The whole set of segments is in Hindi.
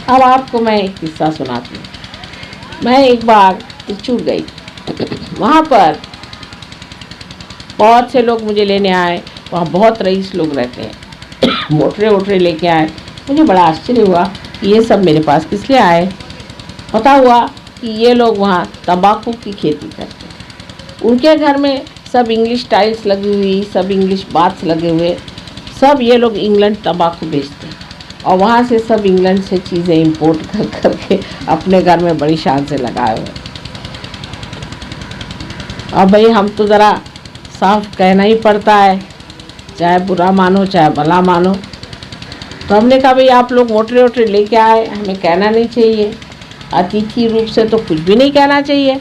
अब आपको मैं एक किस्सा सुनाती हूँ। मैं एक बार त्रिचूर गई, वहाँ पर बहुत से लोग मुझे लेने आए। वहाँ बहुत रईस लोग रहते हैं, मोटरे वोटरे लेके आए। मुझे बड़ा आश्चर्य हुआ कि ये सब मेरे पास किस लिए आए। पता हुआ कि ये लोग वहाँ तंबाकू की खेती करते हैं। उनके घर में सब इंग्लिश टाइल्स लगी हुई, सब इंग्लिश बाथ्स लगे हुए, सब ये लोग इंग्लैंड तंबाकू बेचते हैं और वहाँ से सब इंग्लैंड से चीज़ें इंपोर्ट कर करके अपने घर में बड़ी शान से लगाए हुए। अब भाई हम तो ज़रा साफ कहना ही पड़ता है, चाहे बुरा मानो चाहे भला मानो। तो हमने कहा भाई आप लोग मोटरे वोटरे लेके आए, हमें कहना नहीं चाहिए, अतिथि रूप से तो कुछ भी नहीं कहना चाहिए,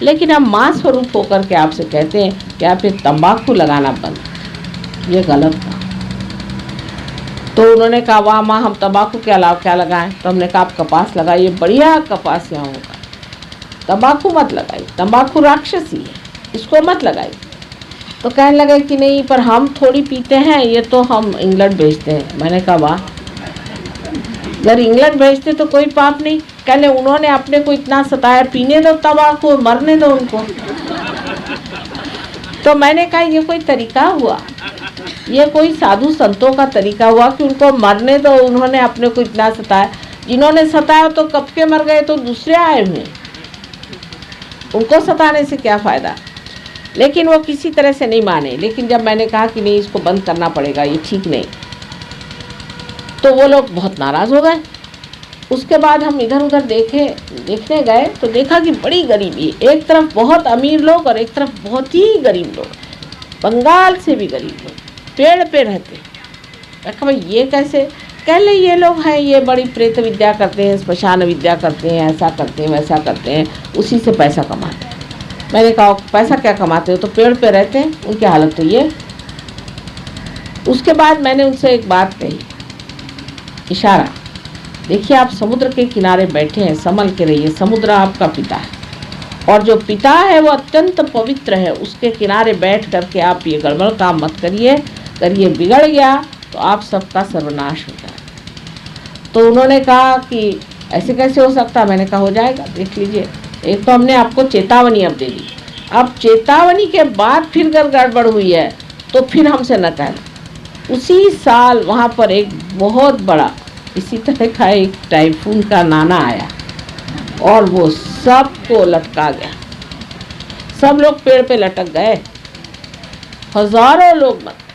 लेकिन हम मां स्वरूप होकर के आपसे कहते हैं कि आप ये तंबाकू लगाना बंद, ये गलत था। तो उन्होंने कहा वाह माँ, हम तंबाकू के अलावा क्या लगाएं? तो हमने कहा आप कपास लगाइए, बढ़िया कपास यहाँ होगा, तंबाकू मत लगाइए, तंबाकू राक्षसी है, इसको मत लगाइए। तो कहने लगे कि नहीं पर हम थोड़ी पीते हैं, ये तो हम इंग्लैंड भेजते हैं। मैंने कहा वाह, अगर इंग्लैंड भेजते तो कोई पाप नहीं। कहने उन्होंने अपने को इतना सताया, पीने दो तंबाकू, मरने दो उनको। तो मैंने कहा ये कोई तरीका हुआ, ये कोई साधु संतों का तरीका हुआ कि उनको मरने दो? उन्होंने अपने को इतना सताया, जिन्होंने सताया तो कब के मर गए, तो दूसरे आए हुए, उनको सताने से क्या फ़ायदा। लेकिन वो किसी तरह से नहीं माने। लेकिन जब मैंने कहा कि नहीं इसको बंद करना पड़ेगा, ये ठीक नहीं, तो वो लोग बहुत नाराज़ हो गए। उसके बाद हम इधर उधर देखने गए तो देखा कि बड़ी गरीबी, एक तरफ बहुत अमीर लोग और एक तरफ बहुत ही गरीब लोग, बंगाल से भी गरीब लोग पेड़ पे रहते। कहा भाई ये कैसे? कह ले ये लोग हैं, ये बड़ी प्रेत विद्या करते हैं, स्मशान विद्या करते हैं, ऐसा करते हैं वैसा करते हैं, उसी से पैसा कमाते हैं। मैंने कहा पैसा क्या कमाते हो? तो पेड़ पे रहते हैं, उनकी हालत तो ये। उसके बाद मैंने उनसे एक बात कही, इशारा, देखिए आप समुद्र के किनारे बैठे हैं, संभल के रहिए, समुद्र आपका पिता है और जो पिता है वो अत्यंत पवित्र है, उसके किनारे बैठ करके आप ये गड़बड़ काम मत करिए, अगर ये बिगड़ गया तो आप सबका सर्वनाश हो जाए। तो उन्होंने कहा कि ऐसे कैसे हो सकता? मैंने कहा हो जाएगा, देख लीजिए। एक तो हमने आपको चेतावनी अब दे दी, अब चेतावनी के बाद फिर अगर गड़बड़ हुई है तो फिर हमसे न कहना। उसी साल वहाँ पर एक बहुत बड़ा इसी तरह का एक टाइफून का नाना आया और वो सबको लटका गया, सब लोग पेड़ पे लटक गए, हजारों लोग मर।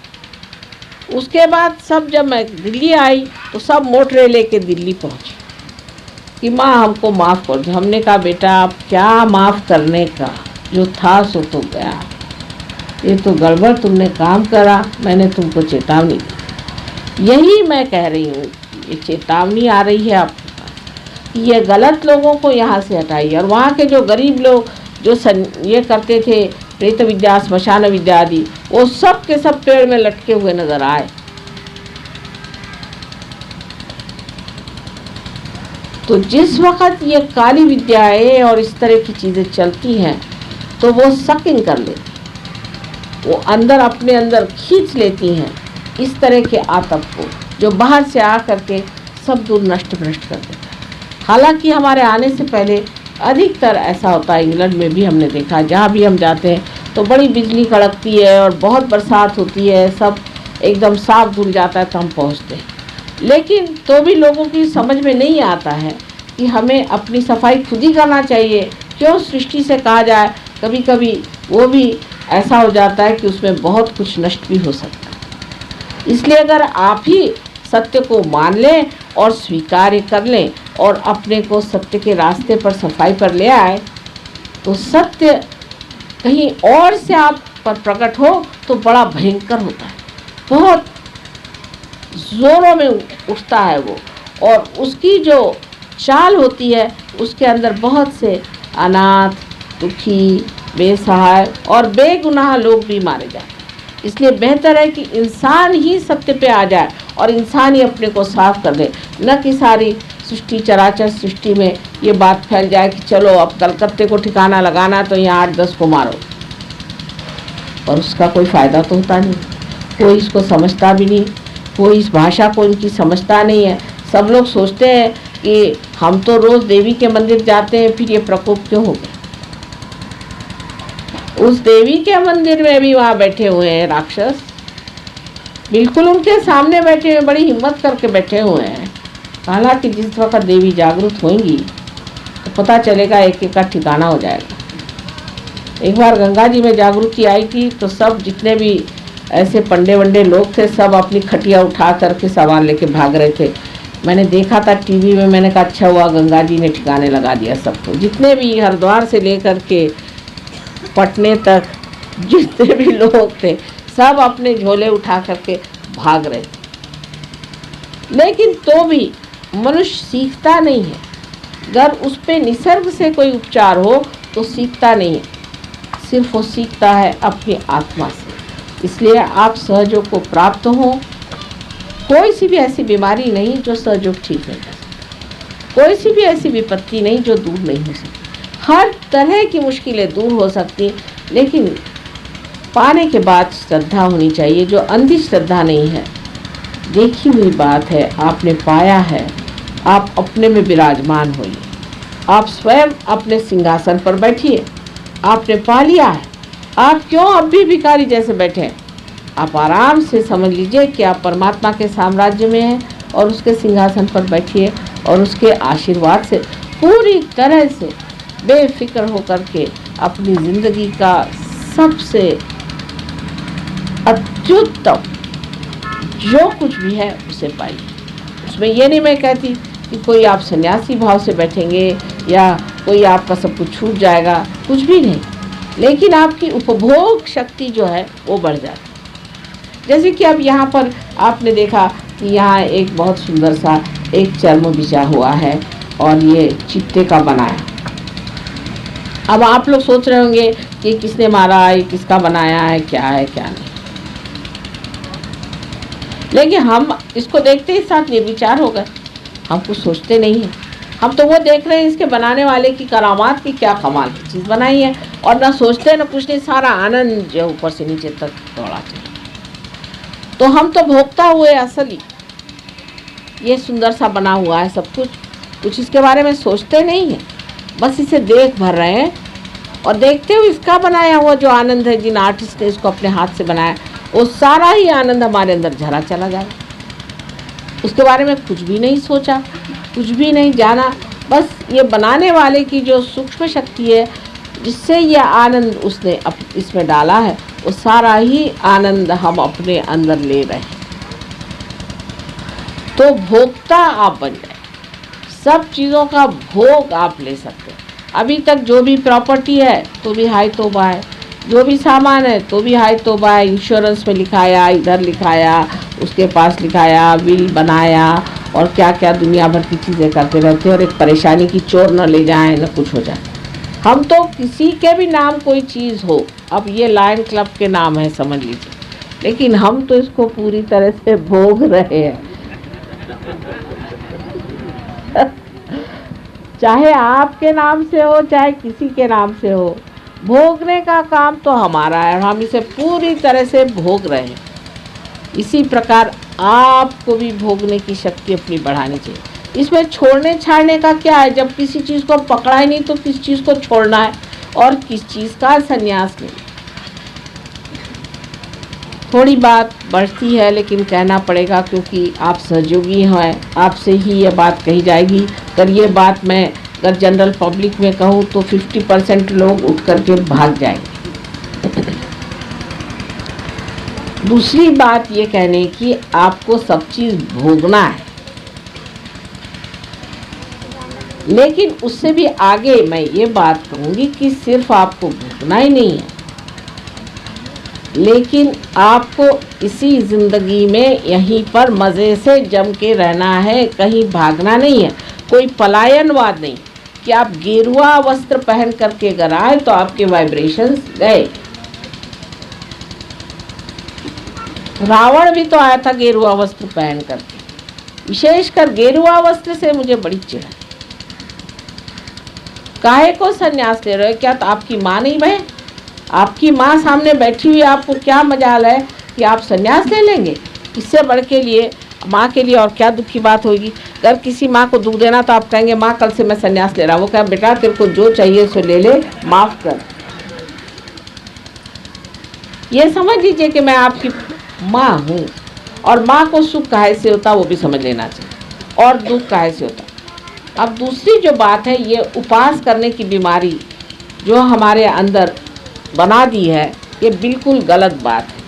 उसके बाद सब जब मैं दिल्ली आई तो सब मोटरे लेके दिल्ली पहुंची कि माँ हमको माफ़ कर दो। हमने कहा बेटा आप क्या माफ़ करने का, जो था सो तो गया, ये तो गड़बड़ तुमने काम करा, मैंने तुमको चेतावनी दी। यही मैं कह रही हूँ, ये चेतावनी आ रही है आपके पास, ये गलत लोगों को यहाँ से हटाइए। और वहाँ के जो गरीब लोग जो ये करते थे प्रेत विद्या, स्मशान विद्या आदि, वो सब के सब पेड़ में लटके हुए नजर आए। तो जिस वक़्त ये काली विद्याएं और इस तरह की चीज़ें चलती हैं तो वो सकिंग कर लेती, वो अंदर अपने अंदर खींच लेती हैं इस तरह के आतंक को, जो बाहर से आ करके सब दूर नष्ट भ्रष्ट कर देता है। हालांकि हमारे आने से पहले अधिकतर ऐसा होता है, इंग्लैंड में भी हमने देखा, जहाँ भी हम जाते हैं तो बड़ी बिजली कड़कती है और बहुत बरसात होती है, सब एकदम साफ धुल जाता है तो हम पहुँचते हैं। लेकिन तो भी लोगों की समझ में नहीं आता है कि हमें अपनी सफाई खुद ही करना चाहिए। क्यों सृष्टि से कहा जाए, कभी कभी वो भी ऐसा हो जाता है कि उसमें बहुत कुछ नष्ट भी हो सकता है। इसलिए अगर आप ही सत्य को मान लें और स्वीकार कर लें और अपने को सत्य के रास्ते पर सफाई पर ले आए, तो सत्य कहीं और से आप पर प्रकट हो तो बड़ा भयंकर होता है, बहुत जोरों में उठता है वो, और उसकी जो चाल होती है उसके अंदर बहुत से अनाथ, दुखी, बेसहाय और बेगुनाह लोग भी मारे जाते हैं। इसलिए बेहतर है कि इंसान ही सत्य पे आ जाए और इंसान ही अपने को साफ कर दे, न कि सारी सृष्टि चराचर सृष्टि में ये बात फैल जाए कि चलो अब कलकत्ते को ठिकाना लगाना तो यहाँ 8-10 को मारो, और उसका कोई फ़ायदा तो होता नहीं, कोई इसको समझता भी नहीं, कोई इस भाषा को इनकी समझता नहीं है। सब लोग सोचते हैं कि हम तो रोज देवी के मंदिर जाते हैं, फिर ये प्रकोप क्यों हो गया? उस देवी के मंदिर में भी वहाँ बैठे हुए हैं राक्षस, बिल्कुल उनके सामने बैठे हुए, बड़ी हिम्मत करके बैठे हुए हैं। हालांकि जिस वक्त देवी जागरूक होंगी तो पता चलेगा, एक एक का ठिकाना हो जाएगा। एक बार गंगा जी में जागृति आई थी तो सब जितने भी ऐसे पंडे वंडे लोग थे, सब अपनी खटिया उठा करके सामान लेके भाग रहे थे। मैंने देखा था टीवी में, मैंने कहा अच्छा हुआ गंगा जी ने ठिकाने लगा दिया सबको। जितने भी हरिद्वार से लेकर के पटने तक जितने भी लोग थे, सब अपने झोले उठा करके भाग रहे थे। लेकिन तो भी मनुष्य सीखता नहीं है। अगर उस पे निसर्ग से कोई उपचार हो तो सीखता नहीं है, सिर्फ वो सीखता है अपनी आत्मा से। इसलिए आप सहयोग को प्राप्त हो। कोई सी भी ऐसी बीमारी नहीं जो सहयोग ठीक नहीं कर सकती, कोई सी भी ऐसी विपत्ति नहीं जो दूर नहीं हो सकती। हर तरह की मुश्किलें दूर हो सकती, लेकिन पाने के बाद श्रद्धा होनी चाहिए, जो अंधी श्रद्धा नहीं है। देखी हुई बात है, आपने पाया है, आप अपने में विराजमान होइए। आप स्वयं अपने सिंहासन पर बैठिए, आपने पा लिया है। आप क्यों अब भी भिखारी जैसे बैठे हैं? आप आराम से समझ लीजिए कि आप परमात्मा के साम्राज्य में हैं और उसके सिंहासन पर बैठिए और उसके आशीर्वाद से पूरी तरह से बेफिक्र होकर के अपनी ज़िंदगी का सबसे अत्युत्तम जो कुछ भी है उसे पाइए। उसमें ये नहीं मैं कहती कि कोई आप सन्यासी भाव से बैठेंगे या कोई आपका सब कुछ छूट जाएगा, कुछ भी नहीं। लेकिन आपकी उपभोग शक्ति जो है वो बढ़ जाती है। जैसे कि अब यहाँ पर आपने देखा कि यहाँ एक बहुत सुंदर सा एक चर्म बिछा हुआ है और ये चित्ते का बना है। अब आप लोग सोच रहे होंगे कि किसने मारा है, किसका बनाया है, क्या है क्या नहीं। लेकिन हम इसको देखते ही साथ निर्विचार हो गए, हम कुछ सोचते नहीं हैं। हम तो वो देख रहे हैं इसके बनाने वाले की करामात की क्या कमाल की चीज़ बनाई है, और ना सोचते ना कुछ नहीं, सारा आनंद जो ऊपर से नीचे तक दौड़ाते हैं। तो हम तो भोगता हुए असली ये सुंदर सा बना हुआ है सब कुछ इसके बारे में सोचते नहीं हैं, बस इसे देख भर रहे हैं। और देखते हुए इसका बनाया हुआ जो आनंद है, जिन आर्टिस्ट ने इसको अपने हाथ से बनाया, वो सारा ही आनंद हमारे अंदर झरा चला जाए। उसके बारे में कुछ भी नहीं सोचा, कुछ भी नहीं जाना, बस ये बनाने वाले की जो सूक्ष्म शक्ति है जिससे ये आनंद उसने इसमें डाला है, वो सारा ही आनंद हम अपने अंदर ले रहे हैं। तो भोक्ता आप बन जाए, सब चीज़ों का भोग आप ले सकते हैं। अभी तक जो भी प्रॉपर्टी है तो भी हाय तौबा है, जो भी सामान है तो भी हाय तौबा है। इंश्योरेंस में लिखाया, इधर लिखाया, उसके पास लिखाया, बिल बनाया और क्या क्या दुनिया भर की चीज़ें करते रहते हैं। और एक परेशानी की चोर न ले जाए, न कुछ हो जाए। हम तो किसी के भी नाम कोई चीज़ हो, अब ये लायन क्लब के नाम है समझ लीजिए, लेकिन हम तो इसको पूरी तरह से भोग रहे हैं। चाहे आपके नाम से हो, चाहे किसी के नाम से हो, भोगने का काम तो हमारा है और हम इसे पूरी तरह से भोग रहे हैं। इसी प्रकार आपको भी भोगने की शक्ति अपनी बढ़ानी चाहिए। इसमें छोड़ने छाड़ने का क्या है? जब किसी चीज़ को पकड़ा ही नहीं तो किस चीज़ को छोड़ना है और किस चीज़ का संन्यास नहीं। थोड़ी बात बढ़ती है लेकिन कहना पड़ेगा, क्योंकि आप सहयोगी हैं, आपसे ही ये बात कही जाएगी। अगर ये बात मैं अगर जनरल पब्लिक में कहूँ तो 50% लोग उठ करके भाग जाएंगे। दूसरी बात ये कहने की, आपको सब चीज़ भोगना है, लेकिन उससे भी आगे मैं ये बात कहूँगी कि सिर्फ आपको भोगना ही नहीं है, लेकिन आपको इसी ज़िंदगी में यहीं पर मज़े से जम के रहना है, कहीं भागना नहीं है। कोई पलायनवाद नहीं कि आप गेरुआ वस्त्र पहन करके अगर आए तो आपके वाइब्रेशंस गए। रावण भी तो आया था गेरुआ वस्त्र पहन करके। विशेषकर गेरुआ वस्त्र से मुझे बड़ी चिढ़ है। काहे को संन्यास ले रहे हो? क्या तो आपकी माँ नहीं बहन? आपकी माँ सामने बैठी हुई, आपको क्या मजाल है कि आप संन्यास ले लेंगे? इससे बढ़ के लिए माँ के लिए और क्या दुख की बात होगी। अगर किसी माँ को दुख देना तो आप कहेंगे माँ कल से मैं संन्यास ले रहा हूँ। वो कहा बेटा तेरे को जो चाहिए सो ले ले, माफ़ कर। ये समझ लीजिए कि मैं आपकी माँ हूँ, और माँ को सुख काहे से होता वो भी समझ लेना चाहिए, और दुख काहे से होता। अब दूसरी जो बात है, ये उपास करने की बीमारी जो हमारे अंदर बना दी है, ये बिल्कुल गलत बात है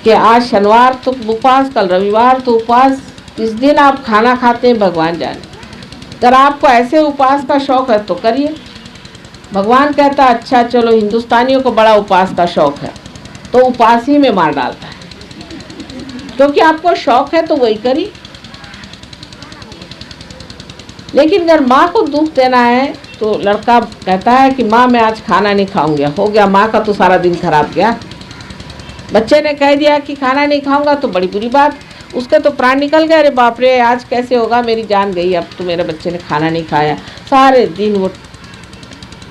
कि आज शनिवार तो उपवास, कल रविवार तो उपवास, किस दिन आप खाना खाते हैं भगवान जाने। अगर आपको ऐसे उपवास का शौक़ है तो करिए। भगवान कहता है अच्छा चलो, हिंदुस्तानियों को बड़ा उपवास का शौक़ है, तो उपवास ही में मार डालता है। क्योंकि आपको शौक़ है तो वही करिए। लेकिन अगर माँ को दुख देना है तो लड़का कहता है कि माँ मैं आज खाना नहीं खाऊंगा, हो गया, माँ का तो सारा दिन खराब गया। बच्चे ने कह दिया कि खाना नहीं खाऊंगा तो बड़ी बुरी बात, उसके तो प्राण निकल गए, अरे बाप रे आज कैसे होगा, मेरी जान गई, अब तो मेरे बच्चे ने खाना नहीं खाया। सारे दिन वो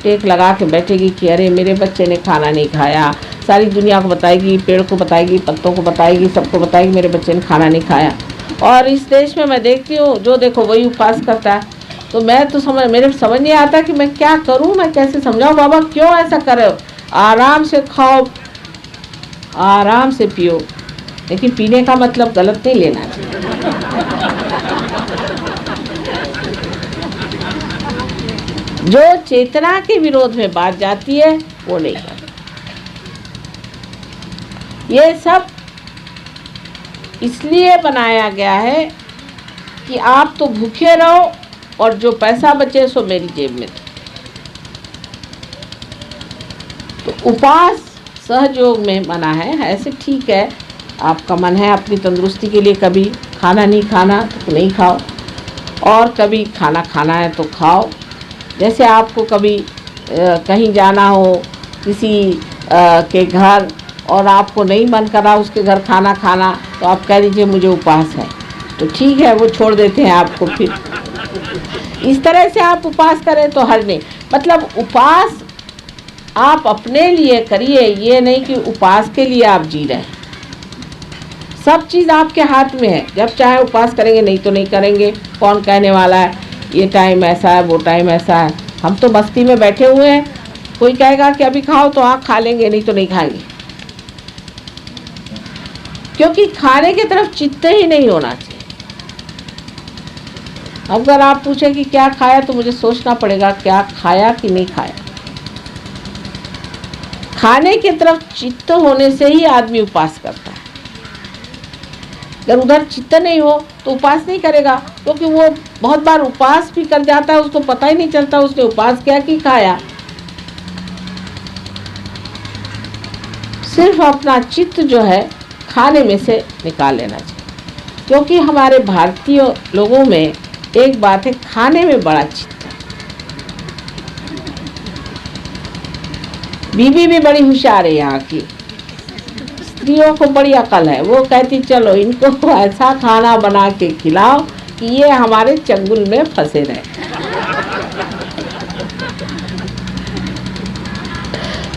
टेक लगा के बैठेगी कि अरे मेरे बच्चे ने खाना नहीं खाया, सारी दुनिया को बताएगी, पेड़ को बताएगी, पत्तों को बताएगी, सबको बताएगी मेरे बच्चे ने खाना नहीं खाया। और इस देश में मैं देखती हूँ जो देखो वही उपवास करता है। तो मैं तो मेरे समझ नहीं आता कि मैं क्या करूँ, मैं कैसे समझाऊँ। बाबा क्यों ऐसा कर रहे हो, आराम से खाओ, आराम से पियो, लेकिन पीने का मतलब गलत नहीं लेना चाहिए। जो चेतना के विरोध में बात जाती है वो नहीं करना। ये सब इसलिए बनाया गया है कि आप तो भूखे रहो और जो पैसा बचे सो मेरी जेब में। तो उपवास सहयोग में मना है, ऐसे ठीक है, आपका मन है अपनी तंदुरुस्ती के लिए कभी खाना नहीं खाना तो नहीं खाओ, और कभी खाना खाना है तो खाओ। जैसे आपको कभी कहीं जाना हो किसी के घर और आपको नहीं मन कर रहा उसके घर खाना खाना, तो आप कह दीजिए मुझे उपवास है, तो ठीक है, वो छोड़ देते हैं आपको। फिर इस तरह से आप उपवास करें तो हर्ज नहीं। मतलब उपवास आप अपने लिए करिए, ये नहीं कि उपवास के लिए आप जी रहे हैं। सब चीज़ आपके हाथ में है, जब चाहे उपवास करेंगे, नहीं तो नहीं करेंगे। कौन कहने वाला है ये टाइम ऐसा है वो टाइम ऐसा है। हम तो मस्ती में बैठे हुए हैं, कोई कहेगा कि अभी खाओ तो हाँ खा लेंगे, नहीं तो नहीं खाएंगे, क्योंकि खाने की तरफ चित्त ही नहीं होना चाहिए। अगर आप पूछें कि क्या खाया तो मुझे सोचना पड़ेगा क्या खाया कि नहीं खाया। खाने की तरफ चित्त होने से ही आदमी उपवास करता है। अगर उधर चित्त नहीं हो तो उपवास नहीं करेगा, क्योंकि वो बहुत बार उपवास भी कर जाता है, उसको पता ही नहीं चलता उसने उपवास किया कि खाया। सिर्फ अपना चित्त जो है खाने में से निकाल लेना चाहिए, क्योंकि हमारे भारतीय लोगों में एक बात है, खाने में बड़ा चित्त है। बीबी भी बड़ी होशियार है यहाँ की, स्त्रियों को बड़ी अकल है। वो कहती चलो इनको ऐसा खाना बना के खिलाओ कि ये हमारे चंगुल में फंसे रहे।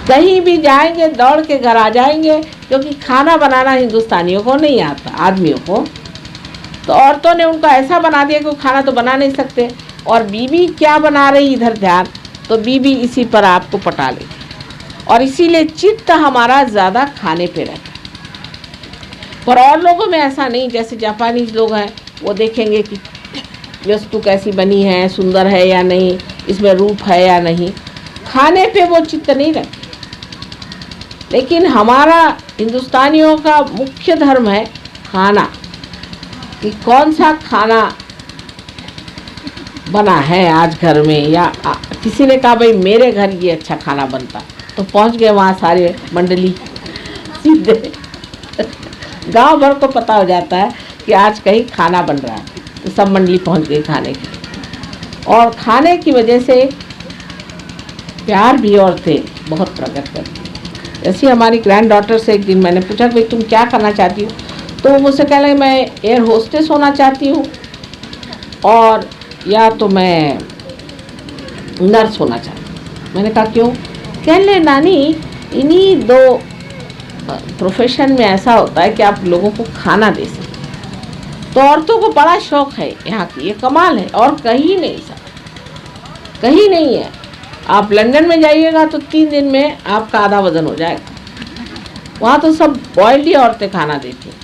कहीं भी जाएंगे दौड़ के घर आ जाएंगे, क्योंकि खाना बनाना हिंदुस्तानियों को नहीं आता, आदमियों को। तो औरतों ने उनको ऐसा बना दिया कि वो खाना तो बना नहीं सकते, और बीबी क्या बना रही इधर ध्यान, तो बीबी इसी पर आपको पटा लेगी, और इसीलिए चित्त हमारा ज़्यादा खाने पे रहता है। पर और लोगों में ऐसा नहीं, जैसे जापानीज लोग हैं, वो देखेंगे कि वस्तु कैसी बनी है, सुंदर है या नहीं, इसमें रूप है या नहीं, खाने पे वो चित्त नहीं रखते। लेकिन हमारा हिंदुस्तानियों का मुख्य धर्म है खाना, कि कौन सा खाना बना है आज घर में, या किसी ने कहा भाई मेरे घर ये अच्छा खाना बनता, तो पहुंच गए वहाँ सारे मंडली, सीधे गांव भर को पता हो जाता है कि आज कहीं खाना बन रहा है, तो सब मंडली पहुंच गई खाने की। और खाने की वजह से प्यार भी औरतें बहुत प्रकट करती हैं। जैसे हमारी ग्रैंड डॉटर से एक दिन मैंने पूछा कि भाई तुम क्या करना चाहती हो, तो वो मुझसे कह रही मैं एयर होस्टेस होना चाहती हूँ, और या तो मैं नर्स होना चाहती हूँ। मैंने कहा क्यों? कह ले नानी इन्हीं दो प्रोफेशन में ऐसा होता है कि आप लोगों को खाना दे सकते, तो औरतों को बड़ा शौक है यहाँ की, ये कमाल है और कहीं नहीं सर, कहीं नहीं है। आप लंदन में जाइएगा तो 3 दिन में आपका आधा वजन हो जाएगा, वहाँ तो सब बॉइल्ड ही औरतें खाना देती हैं।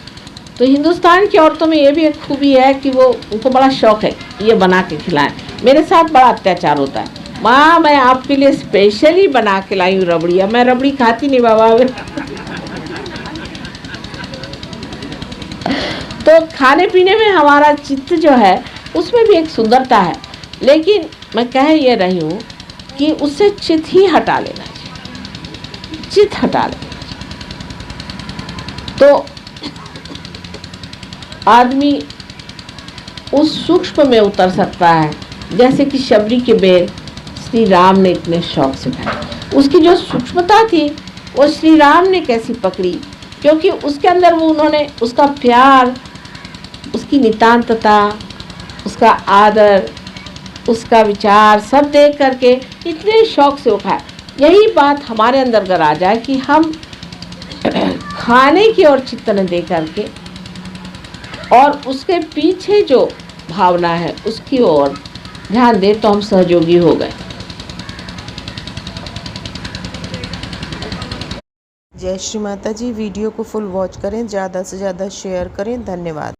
तो हिंदुस्तान की औरतों में ये भी एक खूबी है कि वो उनको बड़ा शौक है ये बना के खिलाएं। मेरे साथ बड़ा अत्याचार होता है, माँ मैं आपके लिए स्पेशली बना के लाई हूँ रबड़ी, मैं रबड़ी खाती नहीं बाबा। तो खाने पीने में हमारा चित्त जो है उसमें भी एक सुंदरता है, लेकिन मैं कह ये रही हूँ कि उससे चित्त ही हटा लेना चाहिए, चित्त हटा लेना चाहिए। तो आदमी उस सूक्ष्म में उतर सकता है, जैसे कि शबरी के बेर श्री राम ने इतने शौक से खाए। उसकी जो सूक्ष्मता थी वो श्री राम ने कैसी पकड़ी, क्योंकि उसके अंदर वो उन्होंने उसका प्यार, उसकी नितांतता, उसका आदर, उसका विचार सब देख करके इतने शौक से वो खाए। यही बात हमारे अंदर अगर आ जाए कि हम खाने की ओर चित्त न दे करके और उसके पीछे जो भावना है उसकी ओर ध्यान दे, तो हम सहयोगी हो गए। जय श्री माता जी। वीडियो को फुल वॉच करें, ज़्यादा से ज़्यादा शेयर करें। धन्यवाद।